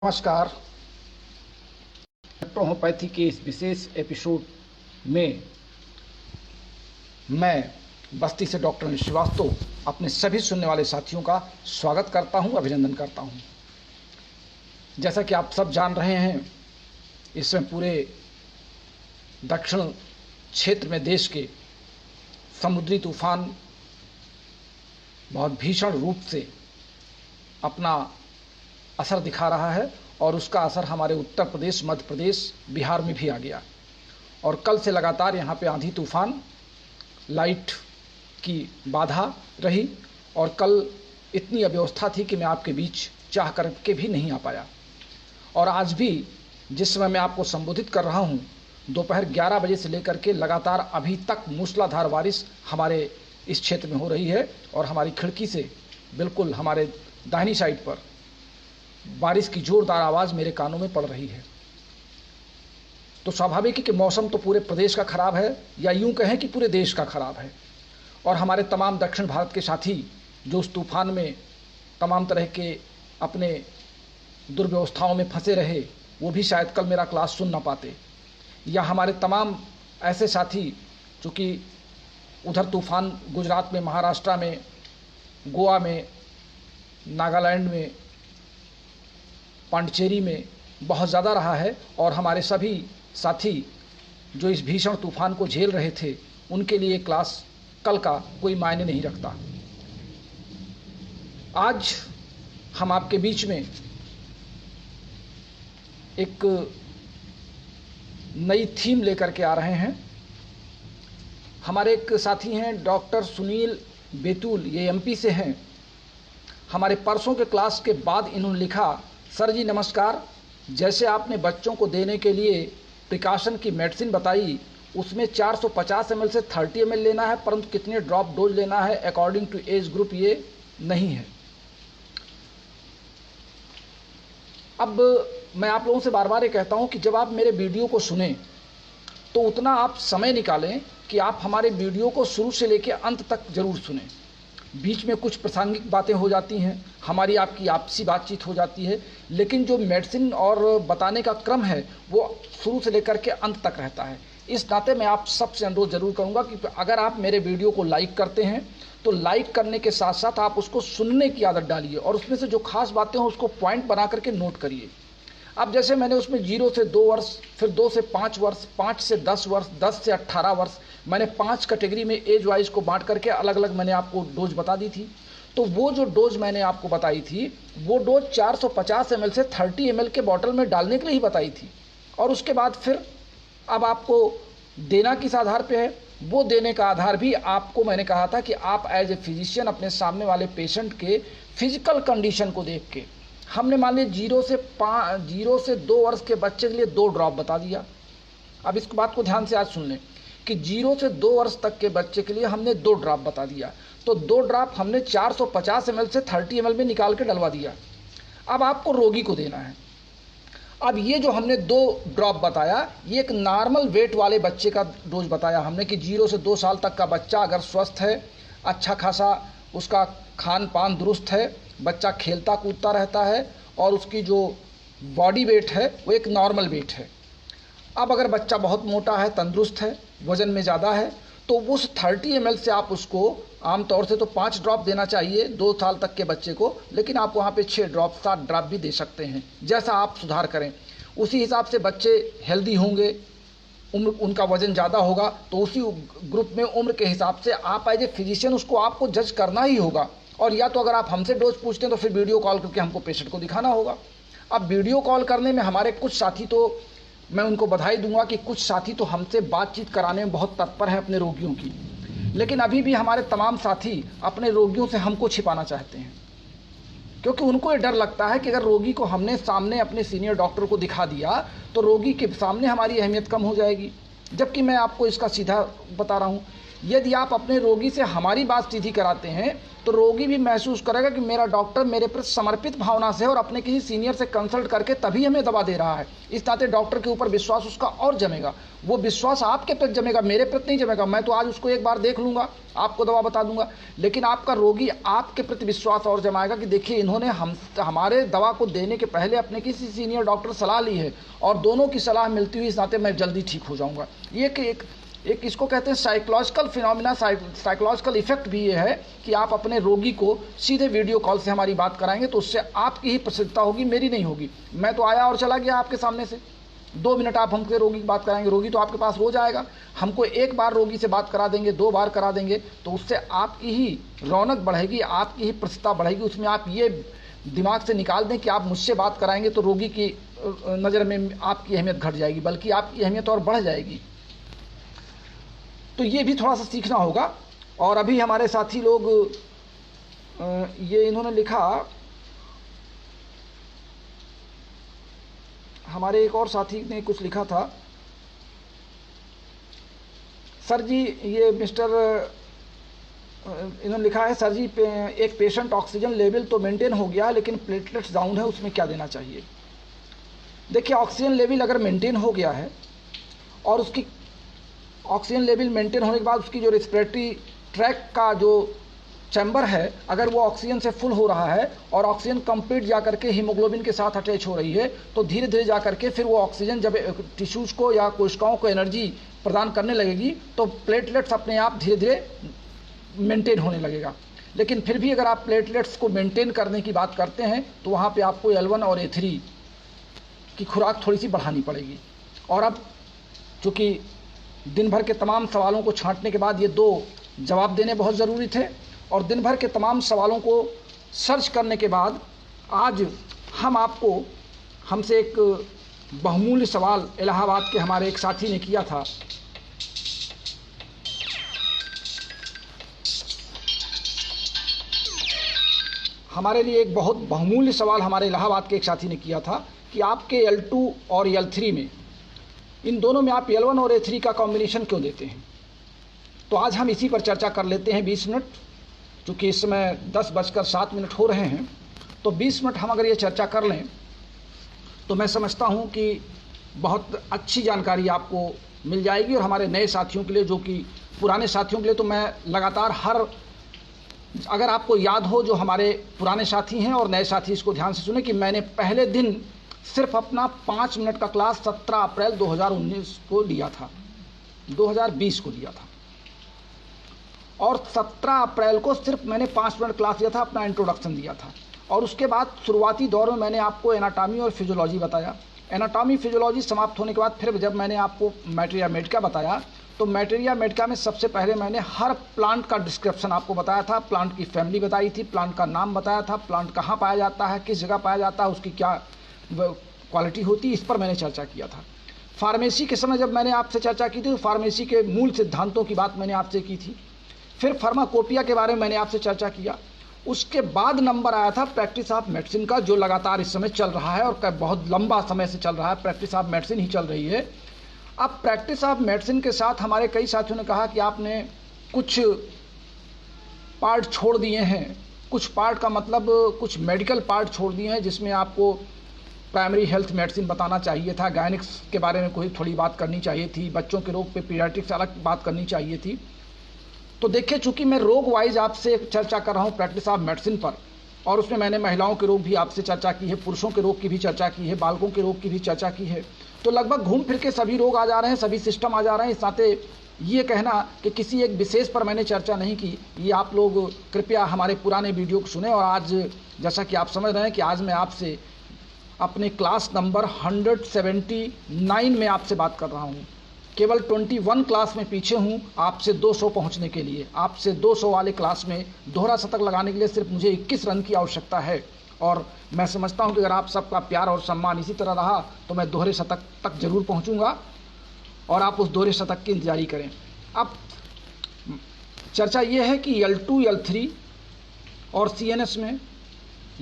नमस्कार। होम्योपैथी के इस विशेष एपिसोड में मैं बस्ती से डॉक्टर अनिल श्रीवास्तव अपने सभी सुनने वाले साथियों का स्वागत करता हूं, अभिनंदन करता हूं। जैसा कि आप सब जान रहे हैं, इस समय पूरे दक्षिण क्षेत्र में देश के समुद्री तूफान बहुत भीषण रूप से अपना असर दिखा रहा है और उसका असर हमारे उत्तर प्रदेश, मध्य प्रदेश, बिहार में भी आ गया। और कल से लगातार यहाँ पे आंधी तूफान, लाइट की बाधा रही और कल इतनी अव्यवस्था थी कि मैं आपके बीच चाह करके भी नहीं आ पाया। और आज भी जिस समय मैं आपको संबोधित कर रहा हूँ, दोपहर 11 बजे से लेकर के लगातार अभी तक मूसलाधार बारिश हमारे इस क्षेत्र में हो रही है और हमारी खिड़की से बिल्कुल हमारे दाहिनी साइड पर बारिश की जोरदार आवाज़ मेरे कानों में पड़ रही है। तो स्वाभाविक है कि मौसम तो पूरे प्रदेश का खराब है, या यूं कहें कि पूरे देश का खराब है। और हमारे तमाम दक्षिण भारत के साथी जो उस तूफान में तमाम तरह के अपने दुर्व्यवस्थाओं में फंसे रहे, वो भी शायद कल मेरा क्लास सुन ना पाते। या हमारे तमाम ऐसे साथी चूँकि उधर तूफान गुजरात में, महाराष्ट्र में, गोवा में, नागालैंड में, पांडिचेरी में बहुत ज़्यादा रहा है, और हमारे सभी साथी जो इस भीषण तूफान को झेल रहे थे, उनके लिए क्लास कल का कोई मायने नहीं रखता। आज हम आपके बीच में एक नई थीम लेकर के आ रहे हैं। हमारे एक साथी हैं डॉक्टर सुनील बेतुल, ये एमपी से हैं। हमारे परसों के क्लास के बाद इन्होंने लिखा, सर जी नमस्कार, जैसे आपने बच्चों को देने के लिए प्रिकॉशन की मेडिसिन बताई, उसमें 450 ml से 30 ml लेना है, परंतु कितने ड्रॉप डोज लेना है अकॉर्डिंग टू एज ग्रुप ये नहीं है। अब मैं आप लोगों से बार बार ये कहता हूँ कि जब आप मेरे वीडियो को सुने तो उतना आप समय निकालें कि आप हमारे वीडियो को शुरू से लेकर अंत तक जरूर सुनें। बीच में कुछ प्रासंगिक बातें हो जाती हैं, हमारी आपकी आपसी बातचीत हो जाती है, लेकिन जो मेडिसिन और बताने का क्रम है वो शुरू से लेकर के अंत तक रहता है। इस नाते मैं आप सबसे अनुरोध जरूर करूंगा कि अगर आप मेरे वीडियो को लाइक करते हैं तो लाइक करने के साथ साथ आप उसको सुनने की आदत डालिए और उसमें से जो खास बातें हों उसको पॉइंट बना करके नोट करिए। अब जैसे मैंने उसमें 0 से 2 वर्ष, फिर 2 से 5 वर्ष, 5 से 10 वर्ष, 10 से 18 वर्ष, मैंने 5 कैटेगरी में एज वाइज को बांट करके अलग अलग मैंने आपको डोज बता दी थी। तो वो जो डोज मैंने आपको बताई थी, वो डोज 450 ml से 30 ml के बॉटल में डालने के लिए ही बताई थी। और उसके बाद फिर अब आपको देना किस आधार पे है, वो देने का आधार भी आपको मैंने कहा था कि आप एज ए फिजिशियन अपने सामने वाले पेशेंट के फिजिकल कंडीशन को देख के, हमने मान लीजिए 0 से 2 वर्ष के बच्चे के लिए 2 ड्रॉप बता दिया। अब इस बात को ध्यान से आज सुन लें कि 0 से 2 वर्ष तक के बच्चे के लिए हमने 2 ड्रॉप बता दिया। तो 2 ड्रॉप हमने 450 ml से 30 ml में निकाल के डलवा दिया। अब आपको रोगी को देना है। अब ये जो हमने 2 ड्रॉप बताया, ये एक नॉर्मल वेट वाले बच्चे का डोज बताया हमने कि 0 से 2 साल तक का बच्चा अगर स्वस्थ है, अच्छा खासा उसका खान पान दुरुस्त है, बच्चा खेलता कूदता रहता है और उसकी जो बॉडी वेट है वो एक नॉर्मल वेट है। अब अगर बच्चा बहुत मोटा है, तंदुरुस्त है, वज़न में ज़्यादा है, तो उस 30 ml से आप उसको आमतौर से तो 5 ड्रॉप देना चाहिए 2 साल तक के बच्चे को, लेकिन आप वहाँ पे 6 ड्रॉप 7 ड्रॉप भी दे सकते हैं, जैसा आप सुधार करें। उसी हिसाब से बच्चे हेल्दी होंगे, उम्र उनका वज़न ज़्यादा होगा, तो उसी ग्रुप में उम्र के हिसाब से आप एज ए फिजिशियन उसको आपको जज करना ही होगा। और या तो अगर आप हमसे डोज पूछते हैं तो फिर वीडियो कॉल करके हमको पेशेंट को दिखाना होगा। अब वीडियो कॉल करने में हमारे कुछ साथी, तो मैं उनको बधाई दूंगा कि कुछ साथी तो हमसे बातचीत कराने में बहुत तत्पर हैं अपने रोगियों की, लेकिन अभी भी हमारे तमाम साथी अपने रोगियों से हमको छिपाना चाहते हैं, क्योंकि उनको ये डर लगता है कि अगर रोगी को हमने सामने अपने सीनियर डॉक्टर को दिखा दिया तो रोगी के सामने हमारी अहमियत कम हो जाएगी। जबकि मैं आपको इसका सीधा बता रहा हूँ, यदि आप अपने रोगी से हमारी बात सीधी कराते हैं तो रोगी भी महसूस करेगा कि मेरा डॉक्टर मेरे प्रति समर्पित भावना से और अपने किसी सीनियर से कंसल्ट करके तभी हमें दवा दे रहा है। इस नाते डॉक्टर के ऊपर विश्वास उसका और जमेगा। वो विश्वास आपके प्रति जमेगा, मेरे प्रति नहीं जमेगा। मैं तो आज उसको एक बार देख लूँगा, आपको दवा बता दूंगा, लेकिन आपका रोगी आपके प्रति विश्वास और जमाएगा कि देखिए इन्होंने हमारे दवा को देने के पहले अपने किसी सीनियर डॉक्टर सलाह ली है और दोनों की सलाह मिलती हुई इस नाते मैं जल्दी ठीक हो जाऊँगा। ये एक इसको कहते हैं साइकोलॉजिकल फिनोमिना, साइकोलॉजिकल इफेक्ट भी ये है कि आप अपने रोगी को सीधे वीडियो कॉल से हमारी बात कराएंगे तो उससे आपकी ही प्रसिद्धता होगी, मेरी नहीं होगी। मैं तो आया और चला गया आपके सामने से, 2 मिनट आप हमसे रोगी की बात कराएंगे, रोगी तो आपके पास रोज आएगा। हमको एक बार रोगी से बात करा देंगे, 2 बार करा देंगे तो उससे आपकी ही रौनक बढ़ेगी, आपकी ही प्रसिद्धता बढ़ेगी। उसमें आप ये दिमाग से निकाल दें कि आप मुझसे बात कराएंगे तो रोगी की नज़र में आपकी अहमियत घट जाएगी, बल्कि आपकी अहमियत और बढ़ जाएगी। तो ये भी थोड़ा सा सीखना होगा। और अभी हमारे साथी लोग ये इन्होंने लिखा, हमारे एक और साथी ने कुछ लिखा था, सर जी ये मिस्टर इन्होंने लिखा है, सर जी एक पेशेंट ऑक्सीजन लेवल तो मेंटेन हो गया लेकिन प्लेटलेट्स डाउन है, उसमें क्या देना चाहिए। देखिए ऑक्सीजन लेवल अगर मेंटेन हो गया है और उसकी ऑक्सीजन लेवल मेंटेन होने के बाद उसकी जो रेस्पिरेटरी ट्रैक का जो चैम्बर है अगर वो ऑक्सीजन से फुल हो रहा है और ऑक्सीजन कंप्लीट जा करके हीमोग्लोबिन के साथ अटैच हो रही है तो धीरे धीरे जा करके फिर वो ऑक्सीजन जब टिश्यूज़ को या कोशिकाओं को एनर्जी प्रदान करने लगेगी तो प्लेटलेट्स अपने आप धीरे धीरे मेंटेन होने लगेगा। लेकिन फिर भी अगर आप प्लेटलेट्स को मेंटेन करने की बात करते हैं तो वहाँ पे आपको L1 और A3 की खुराक थोड़ी सी बढ़ानी पड़ेगी। और अब चूँकि दिन भर के तमाम सवालों को छांटने के बाद ये 2 जवाब देने बहुत ज़रूरी थे और दिन भर के तमाम सवालों को सर्च करने के बाद आज हम आपको, हमसे एक बहुमूल्य सवाल इलाहाबाद के हमारे एक साथी ने किया था। हमारे लिए एक बहुत बहुमूल्य सवाल हमारे इलाहाबाद के एक साथी ने किया था कि आपके L2 और L3 में, इन दोनों में आप L1 और A3 का कॉम्बिनेशन क्यों देते हैं। तो आज हम इसी पर चर्चा कर लेते हैं 20 मिनट, चूँकि इस समय 10:07 हो रहे हैं तो 20 मिनट हम अगर ये चर्चा कर लें तो मैं समझता हूँ कि बहुत अच्छी जानकारी आपको मिल जाएगी। और हमारे नए साथियों के लिए, जो कि पुराने साथियों के लिए तो मैं लगातार अगर आपको याद हो जो हमारे पुराने साथी हैं और नए साथी इसको ध्यान से सुने कि मैंने पहले दिन सिर्फ अपना 5 मिनट का क्लास 17 अप्रैल 2019 को लिया था, 2020 को लिया था और 17 अप्रैल को सिर्फ मैंने 5 मिनट क्लास लिया था, अपना इंट्रोडक्शन दिया था। और उसके बाद शुरुआती दौर में मैंने आपको एनाटॉमी और फिजियोलॉजी बताया। एनाटॉमी फिजियोलॉजी समाप्त होने के बाद फिर जब मैंने आपको मैटेरिया मेडिका बताया तो मैटेरिया मेडिका में सबसे पहले मैंने हर प्लांट का डिस्क्रिप्शन आपको बताया था, प्लांट की फैमिली बताई थी, प्लांट का नाम बताया था, प्लांट कहाँ पाया जाता है, किस जगह पाया जाता है, उसकी क्या क्वालिटी होती, इस पर मैंने चर्चा किया था। फार्मेसी के समय जब मैंने आपसे चर्चा की थी तो फार्मेसी के मूल सिद्धांतों की बात मैंने आपसे की थी। फिर फार्माकोपिया के बारे में मैंने आपसे चर्चा किया। उसके बाद नंबर आया था प्रैक्टिस ऑफ मेडिसिन का, जो लगातार इस समय चल रहा है और बहुत लंबा समय से चल रहा है, प्रैक्टिस ऑफ मेडिसिन ही चल रही है। अब प्रैक्टिस ऑफ मेडिसिन के साथ हमारे कई साथियों ने कहा कि आपने कुछ पार्ट छोड़ दिए हैं, कुछ पार्ट का मतलब कुछ मेडिकल पार्ट छोड़ दिए हैं जिसमें आपको प्राइमरी हेल्थ मेडिसिन बताना चाहिए था, गायनिक्स के बारे में कोई थोड़ी बात करनी चाहिए थी, बच्चों के रोग पे पीडियाट्रिक्स अलग बात करनी चाहिए थी। तो देखिए चूँकि मैं रोग वाइज आपसे चर्चा कर रहा हूँ प्रैक्टिस ऑफ मेडिसिन पर, और उसमें मैंने महिलाओं के रोग भी आपसे चर्चा की है, पुरुषों के रोग की भी चर्चा की है, बालकों के रोग की भी चर्चा की है। तो लगभग घूम फिर के सभी रोग आ जा रहे हैं, सभी सिस्टम आ जा रहे हैं। इस नाते ये कहना कि किसी एक विशेष पर मैंने चर्चा नहीं की, ये आप लोग कृपया हमारे पुराने वीडियो को सुने। और आज जैसा कि आप समझ रहे हैं कि आज मैं आपसे अपने क्लास नंबर 179 में आपसे बात कर रहा हूँ। केवल 21 क्लास में पीछे हूँ आपसे 200 पहुँचने के लिए। आपसे 200 वाले क्लास में दोहरा शतक लगाने के लिए सिर्फ मुझे 21 रन की आवश्यकता है। और मैं समझता हूँ कि अगर आप सबका प्यार और सम्मान इसी तरह रहा तो मैं दोहरे शतक तक जरूर पहुँचूँगा और आप उस दोहरे शतक की इंतजारी करें। अब चर्चा ये है कि L2, L3 और CNS में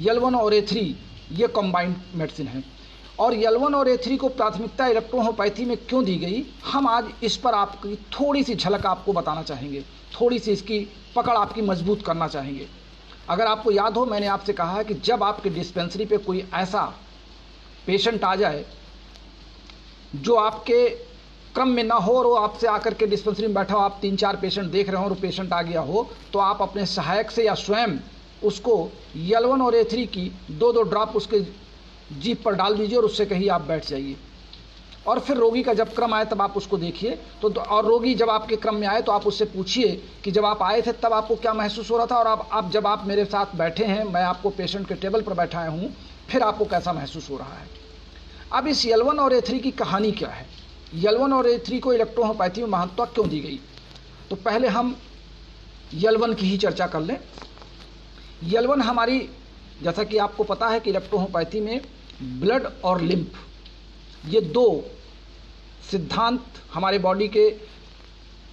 L1 और A3 ये कंबाइंड मेडिसिन है। और L1 और A3 को प्राथमिकता इलेक्ट्रोहोम्योपैथी में क्यों दी गई, हम आज इस पर आपकी थोड़ी सी झलक आपको बताना चाहेंगे, थोड़ी सी इसकी पकड़ आपकी मजबूत करना चाहेंगे। अगर आपको याद हो, मैंने आपसे कहा है कि जब आपके डिस्पेंसरी पे कोई ऐसा पेशेंट आ जाए जो आपके क्रम में ना हो और वो आपसे आकर के डिस्पेंसरी में बैठा हो, आप 3-4 पेशेंट देख रहे हो और पेशेंट आ गया हो, तो आप अपने सहायक से या स्वयं उसको L1 और A3 की 2-2 ड्रॉप उसके जीभ पर डाल दीजिए और उससे कहिए आप बैठ जाइए। और फिर रोगी का जब क्रम आए तब आप उसको देखिए। तो और रोगी जब आपके क्रम में आए तो आप उससे पूछिए कि जब आप आए थे तब आपको क्या महसूस हो रहा था, और आप जब आप मेरे साथ बैठे हैं, मैं आपको पेशेंट के टेबल पर बैठाया हूँ, फिर आपको कैसा महसूस हो रहा है। अब इस L1 और A3 की कहानी क्या है, L1 और A3 को इलेक्ट्रोहोम्योपैथी में महत्ता क्यों दी गई। तो पहले हम L1 की ही चर्चा कर लें। L1 हमारी, जैसा कि आपको पता है कि इलेक्ट्रोहोम्योपैथी में ब्लड और लिम्फ, ये 2 सिद्धांत हमारे बॉडी के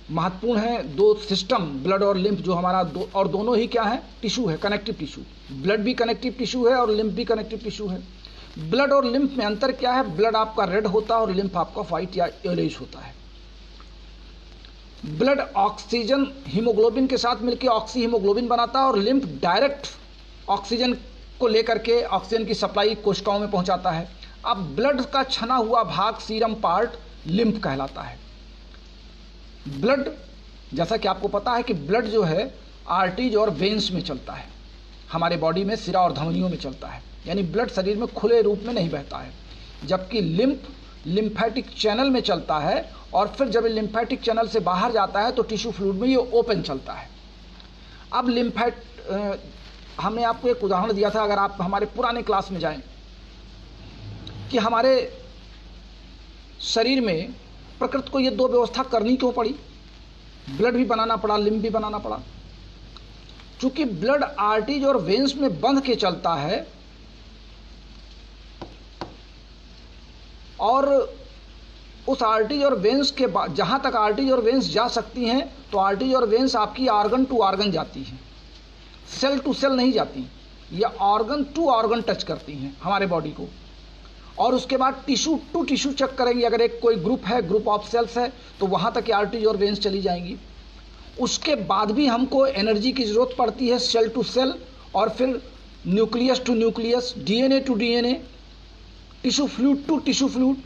महत्वपूर्ण हैं। 2 सिस्टम, ब्लड और लिम्फ, जो हमारा और दोनों ही क्या है, टिश्यू है, कनेक्टिव टिश्यू। ब्लड भी कनेक्टिव टिश्यू है और लिम्फ भी कनेक्टिव टिश्यू है। ब्लड और लिम्फ में अंतर क्या है, ब्लड आपका रेड होता है और लिम्फ आपका व्हाइट या येलोइश होता है। ब्लड ऑक्सीजन हीमोग्लोबिन के साथ मिलकर ऑक्सी हीमोग्लोबिन बनाता है और लिम्फ डायरेक्ट ऑक्सीजन को लेकर के ऑक्सीजन की सप्लाई कोशिकाओं में पहुंचाता है। अब ब्लड का छना हुआ भाग, सीरम पार्ट, लिम्फ कहलाता है। ब्लड, जैसा कि आपको पता है कि ब्लड जो है आर्टरीज और वेन्स में चलता है, हमारे बॉडी में सिरा और धमनियों में चलता है, यानी ब्लड शरीर में खुले रूप में नहीं बहता है। जबकि लिम्फ लिम्फेटिक चैनल में चलता है और फिर जब लिम्फेटिक चैनल से बाहर जाता है तो टिश्यू फ्लूइड में ये ओपन चलता है। अब हमने आपको एक उदाहरण दिया था, अगर आप हमारे पुराने क्लास में जाएं, कि हमारे शरीर में प्रकृति को ये 2 व्यवस्था करनी क्यों पड़ी, ब्लड भी बनाना पड़ा, लिम्फ भी बनाना पड़ा। चूंकि ब्लड आर्टरीज और वेन्स में बंध के चलता है और उस आर्टरीज और वेन्स के बाद जहां तक आर्टरीज और वेन्स जा सकती हैं, तो आर्टरीज और वेन्स आपकी ऑर्गन टू ऑर्गन जाती हैं, सेल टू सेल नहीं जाती, या ऑर्गन टू ऑर्गन टच करती हैं हमारे बॉडी को। और उसके बाद टिश्यू टू टिश्यू चेक करेंगी, अगर एक कोई ग्रुप है, ग्रुप ऑफ सेल्स है, तो वहां तक आर्टरीज और वेन्स चली जाएंगी। उसके बाद भी हमको एनर्जी की जरूरत पड़ती है, सेल टू सेल, और फिर nucleus to nucleus, DNA to DNA, tissue fluid to tissue fluid.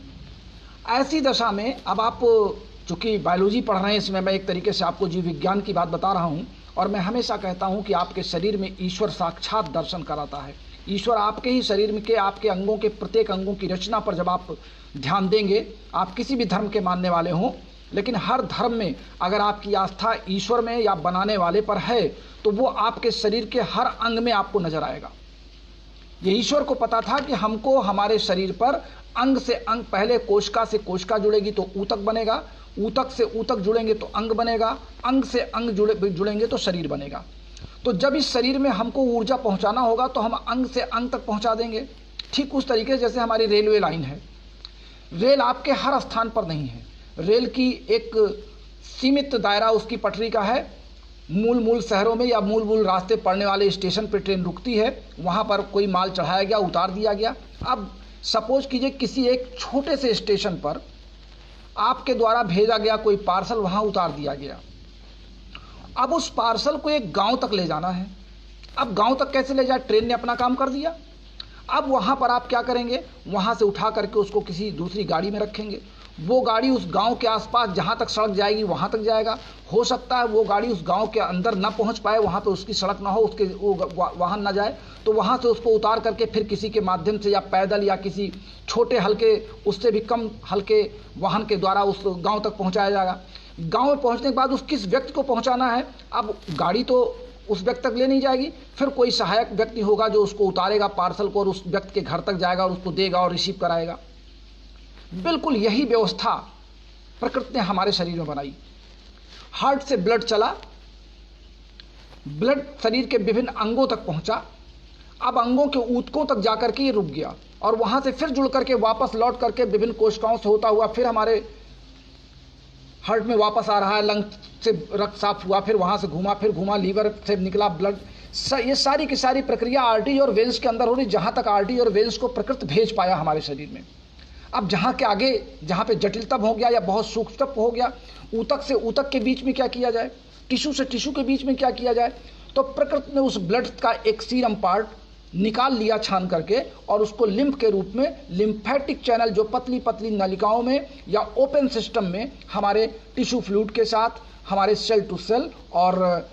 ऐसी दशा में अब आप चूंकि बायोलॉजी पढ़ रहे हैं, इसमें मैं एक तरीके से आपको जीव विज्ञान की बात बता रहा हूं, और मैं हमेशा कहता हूं कि आपके शरीर में ईश्वर साक्षात दर्शन कराता है। ईश्वर आपके ही शरीर में के आपके अंगों के प्रत्येक अंगों की रचना पर जब आप ध्यान देंगे, आप किसी भी धर्म के मानने वाले हों, लेकिन हर धर्म में अगर आपकी आस्था ईश्वर में या बनाने वाले पर है, तो वो आपके शरीर के हर अंग में आपको नजर आएगा। ये ईश्वर को पता था कि हमको हमारे शरीर पर अंग से अंग, पहले कोशिका से कोशिका जुड़ेगी तो ऊतक बनेगा, ऊतक से ऊतक जुड़ेंगे तो अंग बनेगा, अंग से अंग जुड़ेंगे तो शरीर बनेगा। तो जब इस शरीर में हमको ऊर्जा पहुंचाना होगा तो हम अंग से अंग तक पहुंचा देंगे। ठीक उस तरीके से जैसे हमारी रेलवे लाइन है, रेल आपके हर स्थान पर नहीं है, रेल की एक सीमित दायरा उसकी पटरी का है। मूल शहरों में या मूल रास्ते पड़ने वाले स्टेशन पर ट्रेन रुकती है, वहाँ पर कोई माल चढ़ाया गया, उतार दिया गया। अब सपोज कीजिए किसी एक छोटे से स्टेशन पर आपके द्वारा भेजा गया कोई पार्सल वहाँ उतार दिया गया। अब उस पार्सल को एक गांव तक ले जाना है। अब गांव तक कैसे ले जाए, ट्रेन ने अपना काम कर दिया। अब वहाँ पर आप क्या करेंगे, वहाँ से उठा करके उसको किसी दूसरी गाड़ी में रखेंगे। वो गाड़ी उस गांव के आसपास जहाँ तक सड़क जाएगी वहाँ तक जाएगा। हो सकता है वो गाड़ी उस गांव के अंदर ना पहुँच पाए, वहाँ पे उसकी सड़क ना हो, उसके वो वाहन ना जाए, तो वहाँ से उसको उतार करके फिर किसी के माध्यम से या पैदल या किसी छोटे हल्के, उससे भी कम हल्के वाहन के द्वारा उस गाँव तक पहुँचाया जाएगा। गाँव में पहुँचने के बाद उस किस व्यक्ति को पहुँचाना है, अब गाड़ी तो उस व्यक्ति तक ले नहीं जाएगी, फिर कोई सहायक व्यक्ति होगा जो उसको उतारेगा पार्सल को और उस व्यक्ति के घर तक जाएगा और उसको देगा और रिसीव कराएगा। बिल्कुल यही व्यवस्था प्रकृति ने हमारे शरीर में बनाई। हार्ट से ब्लड चला, ब्लड शरीर के विभिन्न अंगों तक पहुंचा, अब अंगों के ऊतकों तक जाकर के ये रुक गया और वहां से फिर जुड़ करके वापस लौट करके विभिन्न कोशिकाओं से होता हुआ फिर हमारे हार्ट में वापस आ रहा है, लंग से रक्त साफ हुआ, फिर वहां से घूमा, फिर घूमा, लीवर से निकला ब्लड। ये सारी की सारी प्रक्रिया आर्टरी और वेन्स के अंदर हो रही, जहां तक आर्टरी और वेन्स को प्रकृति भेज पाया हमारे शरीर में। अब जहाँ के आगे जहाँ पे जटिलतम हो गया या बहुत सूक्ष्मतम हो गया, ऊतक से ऊतक के बीच में क्या किया जाए, टिश्यू से टिश्यू के बीच में क्या किया जाए, तो प्रकृति ने उस ब्लड का एक सीरम पार्ट निकाल लिया छान करके और उसको लिम्फ के रूप में लिम्फेटिक चैनल जो पतली पतली नलिकाओं में या ओपन सिस्टम में हमारे टिश्यू फ्लूइड के साथ हमारे सेल टू सेल और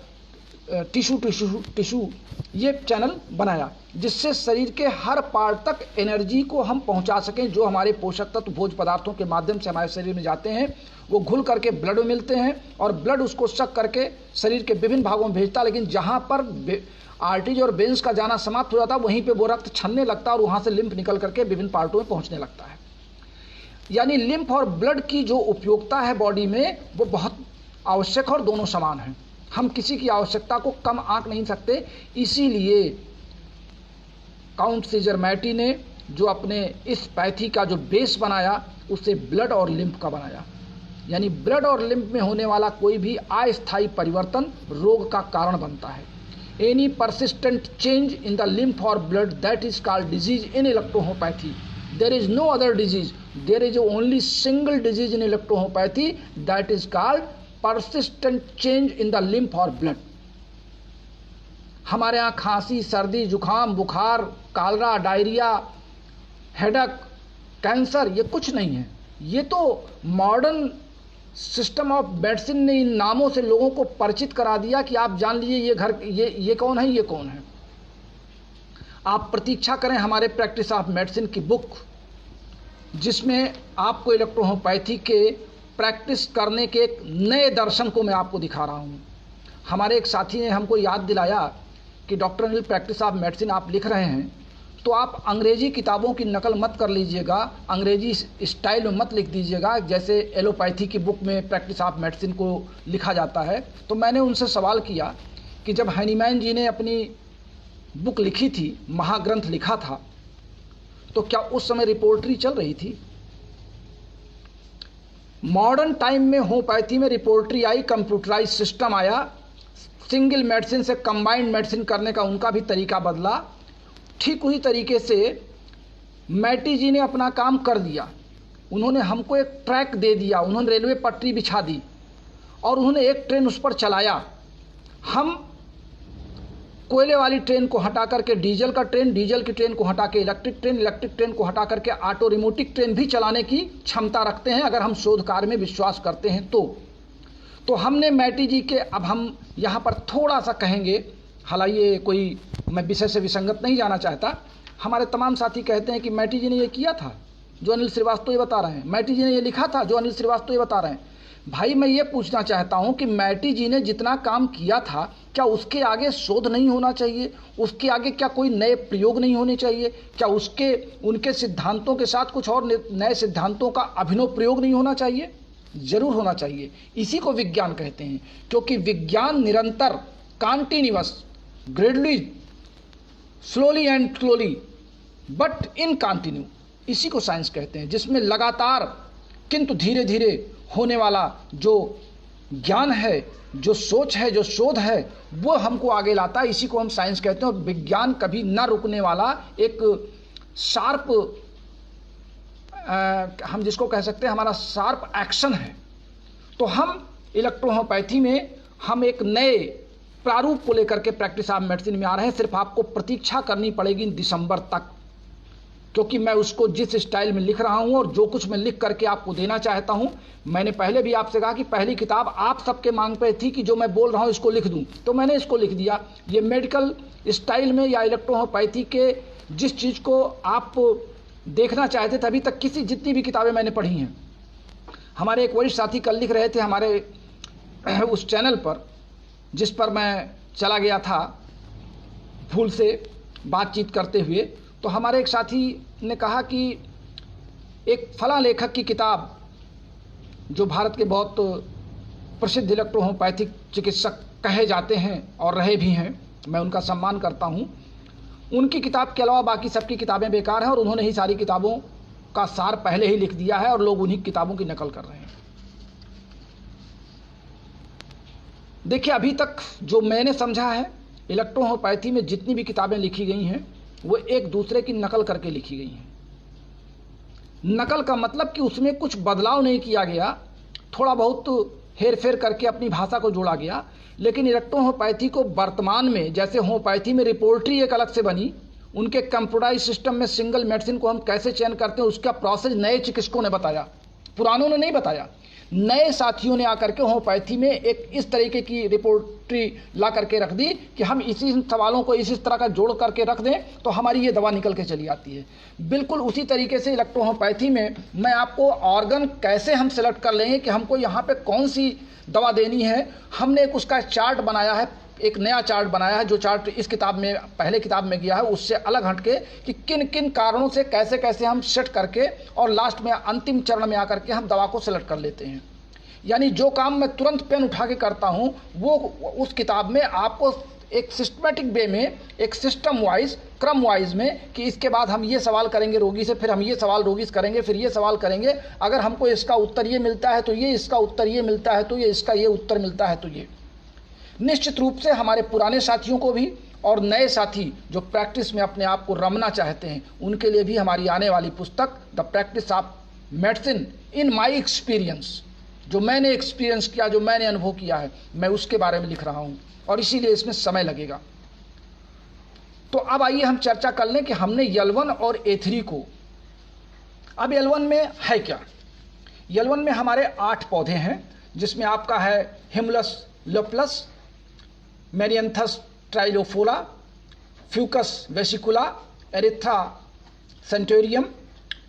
टिश्यू ये चैनल बनाया, जिससे शरीर के हर पार्ट तक एनर्जी को हम पहुंचा सकें। जो हमारे पोषक तत्व भोज्य पदार्थों के माध्यम से हमारे शरीर में जाते हैं वो घुल करके ब्लड में मिलते हैं और ब्लड उसको सक करके शरीर के विभिन्न भागों में भेजता, लेकिन जहां पर आर्टरीज और वेन्स का जाना समाप्त हो जाता है वहीं पे वो रक्त छनने लगता है और वहां से लिम्फ निकल करके विभिन्न पार्टों में पहुंचने लगता है। यानी लिम्फ और ब्लड की जो उपयोगिता है बॉडी में वो बहुत आवश्यक और दोनों समान है। हम किसी की आवश्यकता को कम आंक नहीं सकते। इसीलिए काउंट सीजर मैटी ने जो अपने इस पैथी का जो बेस बनाया उसे ब्लड और लिम्फ का बनाया। यानी ब्लड और लिम्फ में होने वाला कोई भी अस्थायी परिवर्तन रोग का कारण बनता है। Any persistent change in the lymph और blood that is called disease in electrohomeopathy. There is no other disease, there is only single disease in electrohomeopathy that is called persistent change in the lymph और blood. हमारे यहाँ खांसी, सर्दी, जुखाम, बुखार, Kalra, diarrhoea, headache, cancer ये कुछ नहीं है। ये तो मॉडर्न सिस्टम ऑफ मेडिसिन ने इन नामों से लोगों को परिचित करा दिया कि आप जान लीजिए ये कौन है, ये कौन है। आप प्रतीक्षा करें हमारे प्रैक्टिस ऑफ मेडिसिन की बुक, जिसमें आपको इलेक्ट्रोहोपैथी के प्रैक्टिस करने के एक नए दर्शन को मैं आपको दिखा रहा हूँ। हमारे एक साथी ने हमको याद दिलाया कि doctor Anil practice of medicine आप लिख रहे हैं तो आप अंग्रेजी किताबों की नकल मत कर लीजिएगा, अंग्रेजी स्टाइल में मत लिख दीजिएगा जैसे एलोपैथी की बुक में प्रैक्टिस ऑफ मेडिसिन को लिखा जाता है। तो मैंने उनसे सवाल किया कि जब हैनीमैन जी ने अपनी बुक लिखी थी, महाग्रंथ लिखा था, तो क्या उस समय रिपोर्टरी चल रही थी? मॉडर्न टाइम में होम्योपैथी में रिपोर्टरी आई, कंप्यूटराइज सिस्टम आया, सिंगल मेडिसिन से कंबाइंड मेडिसिन करने का उनका भी तरीका बदला। ठीक उसी तरीके से मैटी जी ने अपना काम कर दिया। उन्होंने हमको एक ट्रैक दे दिया, उन्होंने रेलवे पटरी बिछा दी और उन्होंने एक ट्रेन उस पर चलाया। हम कोयले वाली ट्रेन को हटा करके डीजल का ट्रेन, डीजल की ट्रेन को हटा के इलेक्ट्रिक ट्रेन, इलेक्ट्रिक ट्रेन को हटा करके ऑटोरिमोटिक ट्रेन भी चलाने की क्षमता रखते हैं अगर हम शोध कार्य में विश्वास करते हैं तो हमने मैटी जी के, अब हम यहाँ पर थोड़ा सा कहेंगे, हालांकि ये कोई मैं विषय से विसंगत नहीं जाना चाहता, हमारे तमाम साथी कहते हैं कि मैटी जी ने ये किया था जो अनिल श्रीवास्तव ये बता रहे हैं, मैटी जी ने ये लिखा था जो अनिल श्रीवास्तव ये बता रहे हैं। भाई मैं ये पूछना चाहता हूँ कि मैटी जी ने जितना काम किया था क्या उसके आगे शोध नहीं होना चाहिए? उसके आगे क्या कोई नए प्रयोग नहीं होने चाहिए? क्या उनके सिद्धांतों के साथ कुछ और नए सिद्धांतों का अभिनव प्रयोग नहीं होना चाहिए? जरूर होना चाहिए। इसी को विज्ञान कहते हैं, क्योंकि विज्ञान निरंतर, continuous, gradually, slowly and slowly but in continue, इसी को साइंस कहते हैं, जिसमें लगातार किंतु धीरे धीरे होने वाला जो ज्ञान है, जो सोच है, जो शोध है, वो हमको आगे लाता है। इसी को हम साइंस कहते हैं। और विज्ञान कभी न रुकने वाला एक शार्प, हम जिसको कह सकते हैं हमारा शार्प एक्शन है। तो हम इलेक्ट्रोहोपैथी में हम एक नए प्रारूप को लेकर के प्रैक्टिस ऑफ मेडिसिन में आ रहे हैं। सिर्फ आपको प्रतीक्षा करनी पड़ेगी दिसंबर तक, क्योंकि मैं उसको जिस स्टाइल में लिख रहा हूं और जो कुछ मैं लिख करके आपको देना चाहता हूं, मैंने पहले भी आपसे कहा कि पहली किताब आप सबके मांग पे थी कि जो मैं बोल रहा हूं इसको लिख दूं, तो मैंने इसको लिख दिया। ये मेडिकल स्टाइल में या इलेक्ट्रोहोपैथी के जिस चीज़ को आप देखना चाहते थे, अभी तक जितनी भी किताबें मैंने पढ़ी हैं, हमारे एक वरिष्ठ साथी कल लिख रहे थे हमारे उस चैनल पर, जिस पर मैं चला गया था भूल से बातचीत करते हुए, तो हमारे एक साथी ने कहा कि एक फला लेखक की किताब, जो भारत के बहुत प्रसिद्ध इलेक्ट्रोहोपैथिक चिकित्सक कहे जाते हैं और रहे भी हैं, मैं उनका सम्मान करता हूँ, उनकी किताब के अलावा बाकी सबकी किताबें बेकार हैं और उन्होंने ही सारी किताबों का सार पहले ही लिख दिया है और लोग उन्हीं किताबों की नकल कर रहे हैं। देखिए, अभी तक जो मैंने समझा है, इलेक्ट्रोहोपैथी में जितनी भी किताबें लिखी गई हैं वो एक दूसरे की नकल करके लिखी गई हैं। नकल का मतलब कि उसमें कुछ बदलाव नहीं किया गया, थोड़ा बहुत हेर फेर करके अपनी भाषा को जोड़ा गया। लेकिन इलेक्ट्रो होम्योपैथी को वर्तमान में, जैसे होम्योपैथी में रिपोर्टरी एक अलग से बनी, उनके कंप्यूटराइज सिस्टम में सिंगल मेडिसिन को हम कैसे चयन करते हैं उसका प्रोसेस नए चिकित्सकों ने बताया, पुरानों ने नहीं बताया। नए साथियों ने आकर के होम्योपैथी में एक इस तरीके की रिपोर्टरी ला करके रख दी कि हम इसी सवालों को इस तरह का जोड़ करके रख दें तो हमारी ये दवा निकल के चली आती है। बिल्कुल उसी तरीके से इलेक्ट्रो होम्योपैथी में मैं आपको ऑर्गन कैसे हम सेलेक्ट कर लेंगे कि हमको यहाँ पे कौन सी दवा देनी है, हमने एक उसका चार्ट बनाया है, एक नया चार्ट बनाया है, जो चार्ट इस किताब में, पहले किताब में गया है, उससे अलग हटके कि किन किन कारणों से कैसे कैसे हम सेट करके और लास्ट में अंतिम चरण में आकर के हम दवा को सेलेक्ट कर लेते हैं। यानी जो काम मैं तुरंत पेन उठा के करता हूँ वो उस किताब में आपको एक सिस्टमेटिक वे में, एक सिस्टम वाइज, क्रम वाइज में कि इसके बाद हम ये सवाल करेंगे रोगी से, फिर हम ये सवाल रोगी से करेंगे, फिर ये सवाल करेंगे, अगर हमको इसका उत्तर ये मिलता है तो ये, इसका उत्तर ये मिलता है तो ये, इसका ये उत्तर मिलता है तो ये। निश्चित रूप से हमारे पुराने साथियों को भी और नए साथी जो प्रैक्टिस में अपने आप को रमना चाहते हैं उनके लिए भी हमारी आने वाली पुस्तक the practice of medicine in my experience, जो मैंने एक्सपीरियंस किया, जो मैंने अनुभव किया है, मैं उसके बारे में लिख रहा हूँ और इसीलिए इसमें समय लगेगा। तो अब आइए हम चर्चा कर लें कि हमने L1 और A3 को, अब L1 में है क्या। L1 में हमारे 8 पौधे हैं, जिसमें आपका है हिमलस लोपलस, मेरियंथस ट्राइलोफोरा, फ्यूकस वेसिकुला, एरिथ्रा सेंटोरियम,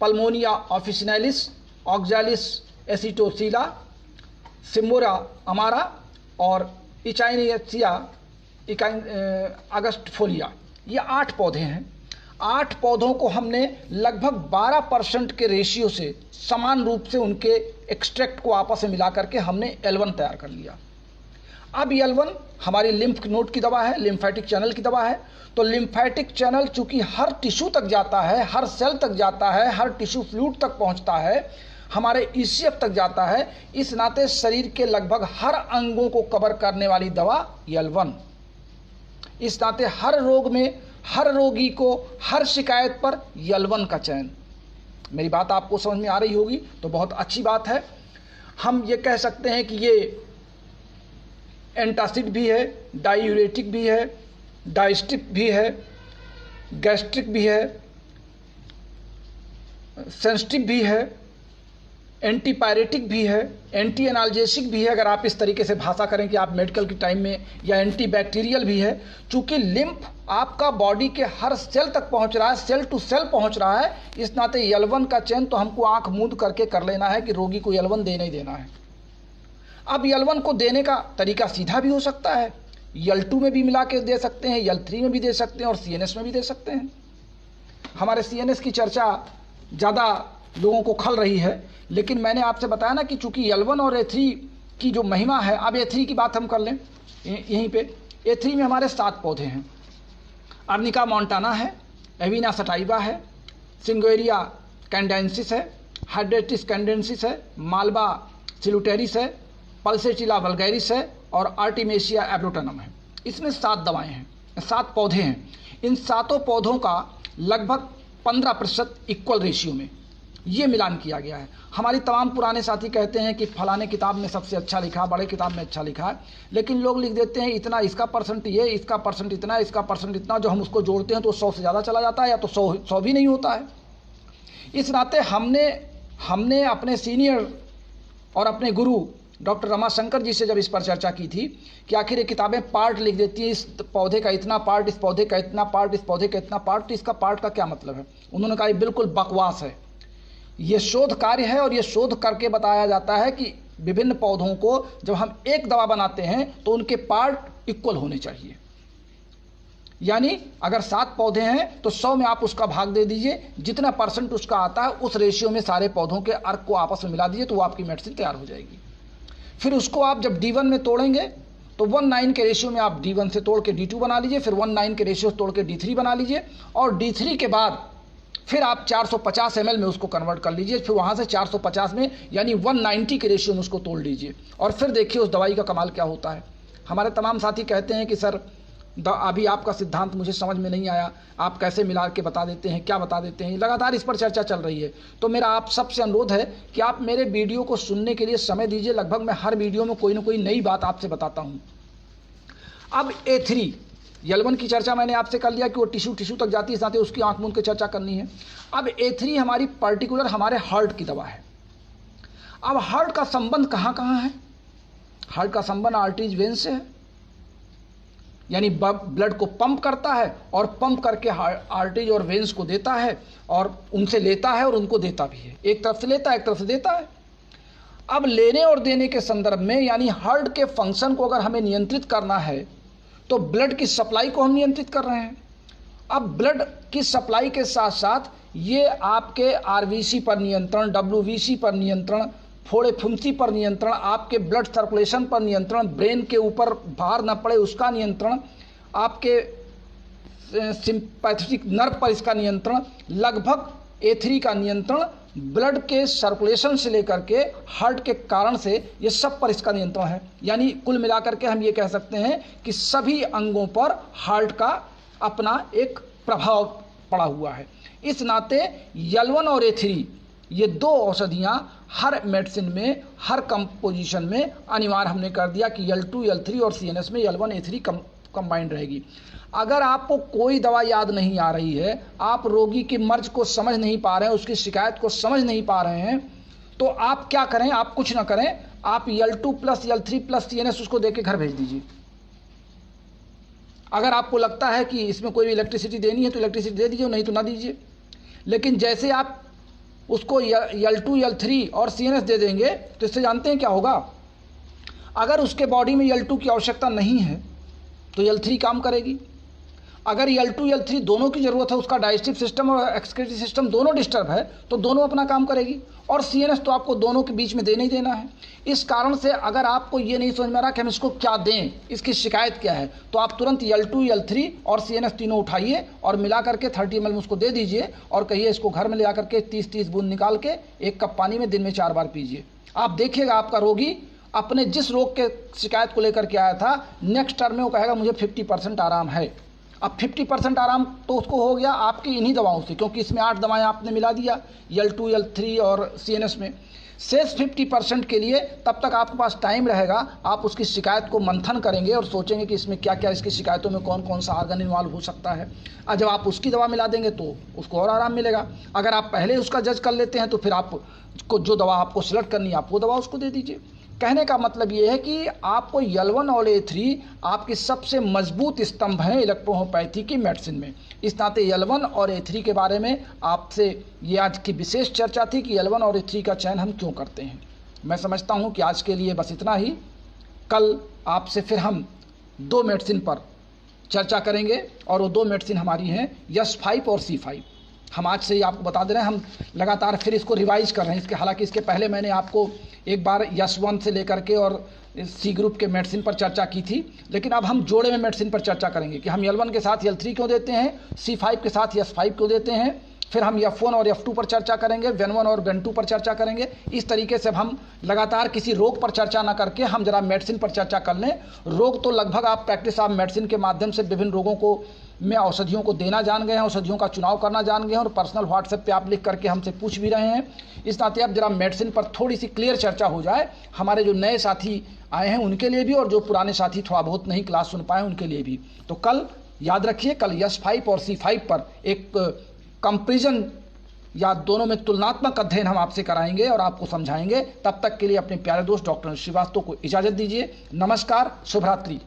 पल्मोनिया ऑफिसिनालिस, ऑक्जालिस एसिटोसिला, सिम्बोरा अमारा और इचाइनियसिया अगस्टफोलिया। ये 8 पौधे हैं। 8 पौधों को हमने लगभग 12% के रेशियो से समान रूप से उनके एक्सट्रैक्ट को आपस में मिला करके हमने L1 तैयार कर लिया। अब L1 हमारी लिम्फ नोड की दवा है, लिम्फेटिक चैनल की दवा है। तो लिम्फेटिक चैनल चूंकि हर टिश्यू तक जाता है, हर सेल तक जाता है, हर टिश्यू फ्लूइड तक पहुंचता है, हमारे ECF तक जाता है, इस नाते शरीर के लगभग हर अंगों को कवर करने वाली दवा L1। इस नाते हर रोग में, हर रोगी को, हर शिकायत पर L1 का चयन। मेरी बात आपको समझ में आ रही होगी तो बहुत अच्छी बात है। हम ये कह सकते हैं कि ये एंटासिड भी है, डायूरेटिक भी है, डायस्टिक भी है, गैस्ट्रिक भी है, सेंसिटिव भी है, एंटीपायरेटिक भी है, एंटी एनाल्जेसिक भी है, अगर आप इस तरीके से भाषा करें कि आप मेडिकल के टाइम में, या एंटीबैक्टीरियल भी है। चूंकि लिम्फ आपका बॉडी के हर सेल तक पहुंच रहा है, सेल टू सेल पहुंच रहा है, इस नाते L1 का चयन तो हमको आंख मूंद करके कर लेना है कि रोगी को L1 देना ही देना है। अब L1 को देने का तरीका सीधा भी हो सकता है, L2 में भी मिला के दे सकते हैं, L3 में भी दे सकते हैं और CNS में भी दे सकते हैं। हमारे CNS की चर्चा ज़्यादा लोगों को खल रही है, लेकिन मैंने आपसे बताया ना कि चूंकि L1 और A3 की जो महिमा है, अब A3 की बात हम कर लें यहीं पे। A3 में हमारे 7 पौधे हैं। अर्निका मोंटाना है, एविना सटाइवा है, सिंगोरिया कैंडेंसिस है, हाइड्रेटिस कैंडेंसिस है, मालवा सिलुटेरिस है, पल्सेटिला वल्गैरिस है और आर्टिमेशिया एब्रोटनम है। इसमें 7 दवाएं हैं, 7 पौधे हैं। इन 7 पौधों का लगभग 15% इक्वल रेशियो में ये मिलान किया गया है। हमारी तमाम पुराने साथी कहते हैं कि फलाने किताब में सबसे अच्छा लिखा, बड़े किताब में अच्छा लिखा है, लेकिन लोग लिख देते हैं इतना, इसका परसेंट ये, इसका परसेंट इतना, इसका परसेंट इतना, जो हम उसको जोड़ते हैं तो 100 से ज़्यादा चला जाता है, या तो 100 भी नहीं होता है। इस नाते हमने अपने सीनियर और अपने गुरु डॉक्टर रमाशंकर जी से जब इस पर चर्चा की थी कि आखिर ये किताबें पार्ट लिख देती हैं, इस पौधे का इतना पार्ट, इस पौधे का इतना पार्ट, इस पौधे का इतना पार्ट, तो इसका पार्ट का क्या मतलब है। उन्होंने कहा ये बिल्कुल बकवास है, ये शोध कार्य है और ये शोध करके बताया जाता है कि विभिन्न पौधों को जब हम एक दवा बनाते हैं तो उनके पार्ट इक्वल होने चाहिए। यानी अगर 7 पौधे हैं तो 100 में आप उसका भाग दे दीजिए, जितना परसेंट उसका आता है उस रेशियो में सारे पौधों के अर्क को आपस में मिला दीजिए, तो वो आपकी मेडिसिन तैयार हो जाएगी। फिर उसको आप जब D1 में तोड़ेंगे तो 1:9 के रेशियो में आप D1 से तोड़ के D2 बना लीजिए, फिर 1:9 के रेशियो से तोड़ के D3 बना लीजिए, और D3 के बाद फिर आप 450 ml में उसको कन्वर्ट कर लीजिए, फिर वहाँ से 450 में यानी 190 के रेशियो में उसको तोड़ लीजिए, और फिर देखिए उस दवाई का कमाल क्या होता है। हमारे तमाम साथी कहते हैं कि सर अभी आपका सिद्धांत मुझे समझ में नहीं आया, आप कैसे मिला के बता देते हैं, क्या बता देते हैं, लगातार इस पर चर्चा चल रही है। तो मेरा आप सबसे अनुरोध है कि आप मेरे वीडियो को सुनने के लिए समय दीजिए। लगभग मैं हर वीडियो में कोई ना कोई नई बात आपसे बताता हूँ। अब A3 L1 की चर्चा मैंने आपसे कर लिया कि वो टिश्यू तक जाती है, साथ ही उसकी आंख मूंद के चर्चा करनी है। अब A3 हमारी पर्टिकुलर हमारे हार्ट की दवा है। अब हार्ट का संबंध कहाँ कहाँ है? हार्ट का संबंध आर्टरीज वेन से है, यानी ब्लड को पंप करता है और पंप करके आर्टरीज और वेन्स को देता है और उनसे लेता है और उनको देता भी है। एक तरफ से लेता है, एक तरफ से देता है। अब लेने और देने के संदर्भ में, यानी हार्ट के फंक्शन को अगर हमें नियंत्रित करना है तो ब्लड की सप्लाई को हम नियंत्रित कर रहे हैं। अब ब्लड की सप्लाई के साथ साथ ये आपके आरबीसी पर नियंत्रण, डब्ल्यूबीसी पर नियंत्रण, फोड़े फुंसी पर नियंत्रण, आपके ब्लड सर्कुलेशन पर नियंत्रण, ब्रेन के ऊपर भार न पड़े उसका नियंत्रण, आपके सिंपैथेटिक नर्व पर इसका नियंत्रण, लगभग A3 का नियंत्रण ब्लड के सर्कुलेशन से लेकर के हार्ट के कारण से ये सब पर इसका नियंत्रण है। यानी कुल मिलाकर के हम ये कह सकते हैं कि सभी अंगों पर हार्ट का अपना एक प्रभाव पड़ा हुआ है। इस नाते L1 और A3 ये दो औषधियाँ हर मेडिसिन में, हर कंपोजिशन में अनिवार्य हमने कर दिया कि L2, L3 और CNS में L1, A3 कंबाइंड रहेगी। अगर आपको कोई दवा याद नहीं आ रही है, आप रोगी की मर्ज को समझ नहीं पा रहे हैं, उसकी शिकायत को समझ नहीं पा रहे हैं, तो आप क्या करें? आप कुछ ना करें, आप L2 plus L3 plus CNS उसको देके घर भेज दीजिए। अगर आपको लगता है कि इसमें कोई इलेक्ट्रिसिटी देनी है तो इलेक्ट्रिसिटी दे दीजिए, नहीं तो ना दीजिए। लेकिन जैसे आप उसको L2, L3 और CNS दे देंगे तो इससे जानते हैं क्या होगा? अगर उसके बॉडी में L2 की आवश्यकता नहीं है तो L3 काम करेगी। अगर L2, L3 दोनों की ज़रूरत है, उसका डाइजेस्टिव सिस्टम और एक्सक्रीटरी सिस्टम दोनों डिस्टर्ब है, तो दोनों अपना काम करेगी। और CNS तो आपको दोनों के बीच में देना ही देना है। इस कारण से अगर आपको ये नहीं समझ में आ रहा कि हम इसको क्या दें, इसकी शिकायत क्या है, तो आप तुरंत L2, L3 और CNS तीनों उठाइए और मिला करके 30 ml में उसको दे दीजिए और कहिए इसको घर में ले आकर के 30-30 बूंद निकाल के 1 कप पानी में दिन में 4 बार पीजिए। आप देखिएगा आपका रोगी अपने जिस रोग के शिकायत को लेकर के आया था, नेक्स्ट टर्म में वो कहेगा मुझे 50% आराम है। अब 50% आराम तो उसको हो गया आपकी इन्हीं दवाओं से, क्योंकि इसमें 8 दवाएं आपने मिला दिया L2, L3 और CNS में। शेष 50% के लिए तब तक आपके पास टाइम रहेगा, आप उसकी शिकायत को मंथन करेंगे और सोचेंगे कि इसमें क्या क्या, इसकी शिकायतों में कौन कौन सा आर्गन इन्वॉल्व हो सकता है। और जब आप उसकी दवा मिला देंगे तो उसको और आराम मिलेगा। अगर आप पहले उसका जज कर लेते हैं तो फिर आपको जो दवा आपको सिलेक्ट करनी है आप वो दवा उसको दे दीजिए। कहने का मतलब ये है कि आपको L1 और A3 आपकी सबसे मजबूत स्तंभ हैं इलेक्ट्रोहोम्योपैथी की मेडिसिन में। इस नाते L1 और A3 के बारे में आपसे ये आज की विशेष चर्चा थी कि L1 और A3 का चयन हम क्यों करते हैं। मैं समझता हूँ कि आज के लिए बस इतना ही। कल आपसे फिर हम 2 मेडिसिन पर चर्चा करेंगे और वो 2 मेडिसिन हमारी हैं S5 और C5। हम आज से ही आपको बता दे रहे हैं, हम लगातार फिर इसको रिवाइज कर रहे हैं। हालांकि इसके पहले मैंने आपको एक बार S1 से लेकर के और C ग्रुप के मेडिसिन पर चर्चा की थी, लेकिन अब हम जोड़े में मेडिसिन पर चर्चा करेंगे कि हम L1 के साथ L3 क्यों देते हैं, C5 के साथ S5 क्यों देते हैं। फिर हम F1 और F2 पर चर्चा करेंगे, VEN1 और VEN2 पर चर्चा करेंगे। इस तरीके से हम लगातार किसी रोग पर चर्चा ना करके हम जरा मेडिसिन पर चर्चा कर लें। रोग तो लगभग आप प्रैक्टिस आप मेडिसिन के माध्यम से विभिन्न रोगों को में औषधियों को देना जान गए हैं, औषधियों का चुनाव करना जान गए हैं और पर्सनल व्हाट्सएप पे आप लिख करके हमसे पूछ भी रहे हैं। इस नाते अब जरा मेडिसिन पर थोड़ी सी क्लियर चर्चा हो जाए, हमारे जो नए साथी आए हैं उनके लिए भी और जो पुराने साथी थोड़ा बहुत नहीं क्लास सुन पाए उनके लिए भी। तो कल याद रखिए, कल S5 और C5 पर एक कंपेरिजन या दोनों में तुलनात्मक अध्ययन हम आपसे कराएंगे और आपको समझाएंगे। तब तक के लिए अपने प्यारे दोस्त डॉक्टर श्रीवास्तव को इजाज़त दीजिए। नमस्कार, शुभ रात्रि।